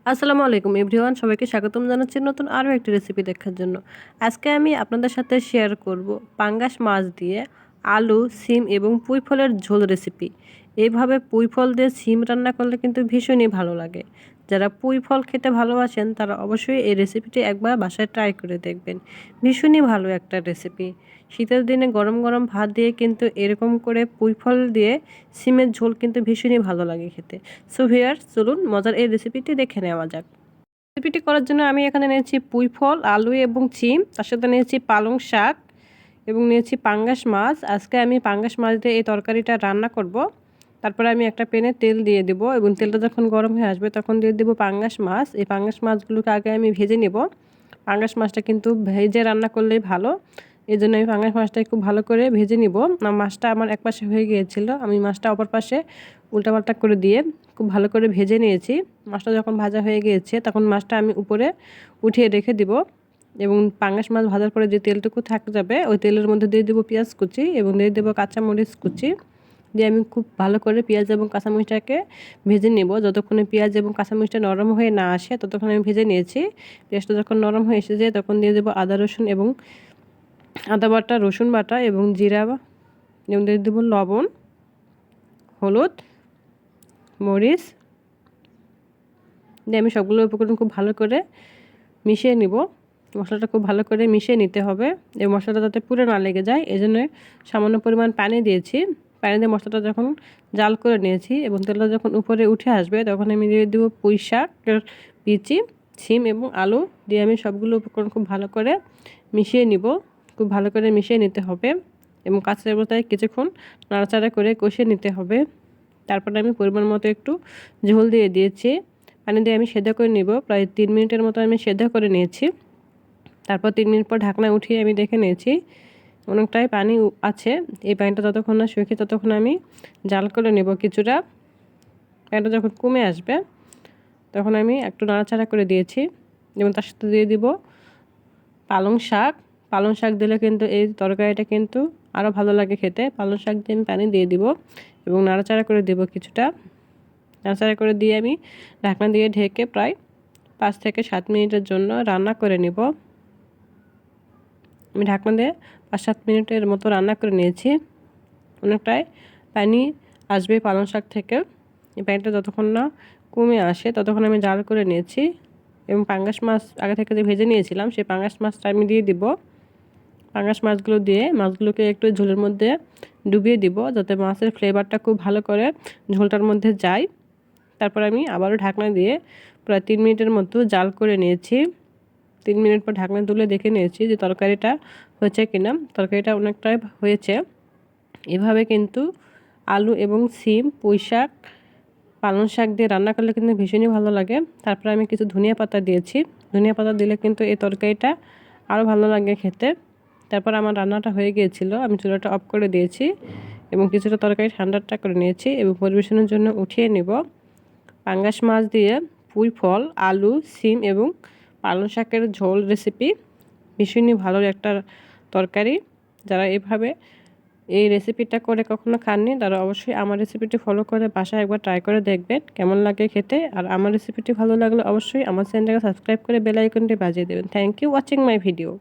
আসসালামু আলাইকুম এভরিওয়ান, সবাইকে স্বাগতম জানাচ্ছি নতুন আরও একটি রেসিপি দেখার জন্য। আজকে আমি আপনাদের সাথে শেয়ার করব পাঙ্গাস মাছ দিয়ে আলু, সিম এবং পুঁই ফলের ঝোল রেসিপি। এইভাবে পুঁই ফল দিয়ে সিম রান্না করলে কিন্তু ভীষণই ভালো লাগে। যারা পুঁই ফল খেতে ভালোবাসেন তারা অবশ্যই এই রেসিপিটি একবার বাসায় ট্রাই করে দেখবেন। ভীষণই ভালো একটা রেসিপি। শীতের দিনে গরম গরম ভাত দিয়ে কিন্তু এরকম করে পুঁই ফল দিয়ে সিমের ঝোল কিন্তু ভীষণই ভালো লাগে খেতে। সো ভিউয়ার্স, চলুন মজার এই রেসিপিটি দেখে নেওয়া যাক। রেসিপিটি করার জন্য আমি এখানে নিয়েছি পুঁই ফল, আলু এবং সিম, তার সাথে নিয়েছি পালং শাক এবং নিয়েছি পাঙ্গাস মাছ। আজকে আমি পাঙ্গাস মাছ দিয়ে এই তরকারিটা রান্না করব। তারপরে আমি একটা প্যানে তেল দিয়ে দেব এবং তেলটা যখন গরম হয়ে আসবে তখন দিয়ে দেব পাঙ্গাস মাছ। এই পাঙ্গাস মাছগুলোকে আগে আমি ভেজে নেব। পাঙ্গাস মাছটা কিন্তু ভেজে রান্না করলেই ভালো, এই জন্য আমি পাঙ্গাস মাছটা খুব ভালো করে ভেজে নিব। মাছটা আমার এক পাশে হয়ে গিয়েছিল, আমি মাছটা অপর পাশে উল্টাপাল্টা করে দিয়ে খুব ভালো করে ভেজে নিয়েছি। মাছটা যখন ভাজা হয়ে গিয়েছে তখন মাছটা আমি উপরে উঠিয়ে রেখে দিব এবং পাঙ্গাস মাছ ভাজার পরে যে তেলটুকু থাকা যাবে ওই তেলের মধ্যে দিয়ে দেবো পেঁয়াজ কুচি এবং দিয়ে দেবো কাঁচামরিচ কুচি। দিয়ে আমি খুব ভালো করে পেঁয়াজ এবং কাঁচামরিচটাকে ভেজে নেব। যতক্ষণে পেঁয়াজ এবং কাঁচামরিচটা নরম হয়ে না আসে ততক্ষণ আমি ভেজে নিয়েছি। পেঁয়াজটা যখন নরম হয়ে এসে যায় তখন দিয়ে দেবো আদা রসুন এবং আদা বাটা, রসুন বাটা এবং জিরা এবং দিয়ে দেবো লবণ, হলুদ, মরিচ। দিয়ে আমি সবগুলো উপকরণ খুব ভালো করে মিশিয়ে নিব। মশলাটা খুব ভালো করে মিশিয়ে নিতে হবে এবং মশলাটা যাতে পুড়ে না লেগে যায় এই জন্য সামান্য পরিমাণ পানি দিয়েছি। পানি দিয়ে মশলাটা যখন জাল করে নিয়েছি এবং তেলটা যখন উপরে উঠে আসবে তখন আমি দিয়ে দেবো পুঁই শাকের বিচি, সিম এবং আলু। দিয়ে আমি সবগুলো উপকরণ খুব ভালো করে মিশিয়ে নিব। খুব ভালো করে মিশিয়ে নিতে হবে এবং কাঁচা অবস্থায় কিছুক্ষণ নাড়াচাড়া করে কষিয়ে নিতে হবে। তারপরে আমি পরিমাণ মতো একটু ঝোল দিয়ে দিয়েছি। পানি দিয়ে আমি সেদ্ধ করে নিব। প্রায় 3 মিনিটের মতো আমি সেদ্ধ করে নিয়েছি। তারপর 3 মিনিট পর ঢাকনা উঠিয়ে আমি দেখে নিয়েছি অনেকটাই পানি আছে। এই পানিটা যতক্ষণ না শুকিয়ে ততক্ষণ আমি জাল করে নেব কিছুটা। পানিটা যখন কমে আসবে তখন আমি একটু নাড়াচাড়া করে দিয়েছি এবং তার সাথে দিয়ে দিব পালং শাক। পালং শাক দিলে কিন্তু এই তরকারিটা কিন্তু আরও ভালো লাগে খেতে। পালং শাক দিয়ে আমি পানি দিয়ে দিব এবং নাড়াচাড়া করে দেব কিছুটা। নাড়াচাড়া করে দিয়ে আমি ঢাকনা দিয়ে ঢেকে প্রায় 5 থেকে 7 মিনিটের জন্য রান্না করে নিব। আমি ঢাকনা দিয়ে 5-7 মিনিটের মতো রান্না করে নিয়েছি। অনেকটাই পানি আসবে পালং শাক থেকে। এই পানিটা যতক্ষণ না কমে আসে ততক্ষণ আমি জাল করে নিয়েছি এবং পাঙ্গাস মাছ আগে থেকে যে ভেজে নিয়েছিলাম সেই পাঙ্গাস মাছটা আমি দিয়ে দিব। পাঙ্গাস মাছগুলো দিয়ে মাছগুলোকে একটু ঝোলের মধ্যে ডুবিয়ে দিব যাতে মাছের ফ্লেভারটা খুব ভালো করে ঝোলটার মধ্যে যায়। তারপর আমি আবারও ঢাকনা দিয়ে প্রায় 3 মিনিটের মতো জাল করে নিয়েছি। 3 মিনিট পর ঢাকনা তুলে দেখে নিয়েছি যে তরকারিটা হয়েছে কিনা। তরকারিটা অনেকটাই হয়েছে। এভাবে কিন্তু আলু এবং সিম, পুঁই শাক, পালং শাক দিয়ে রান্না করলে কিন্তু ভীষণই ভালো লাগে। তারপরে আমি কিছু ধনিয়া পাতা দিয়েছি। ধনিয়া পাতা দিলে কিন্তু এই তরকারিটা আরও ভালো লাগে খেতে। তারপর আমার রান্নাটা হয়ে গিয়েছিল, আমি চুলাটা অফ করে দিয়েছি এবং কিছুটা তরকারি ঠান্ডাটা করে নিয়েছি এবং পরিবেশনের জন্য উঠিয়ে নেব। পাঙ্গাস মাছ দিয়ে পুঁই ফল, আলু, সিম এবং পালং শাকের ঝোল রেসিপি ভীষণই ভালো একটা তরকারি। যারা এভাবে এই রেসিপিটা করে কখনো খাননি তারা অবশ্যই আমার রেসিপিটি ফলো করে বাসায় একবার ট্রাই করে দেখবেন কেমন লাগে খেতে। আর আমার রেসিপিটি ভালো লাগলে অবশ্যই আমার চ্যানেলটাকে সাবস্ক্রাইব করে বেল আইকনটি বাজিয়ে দেবেন। Thank you watching my video.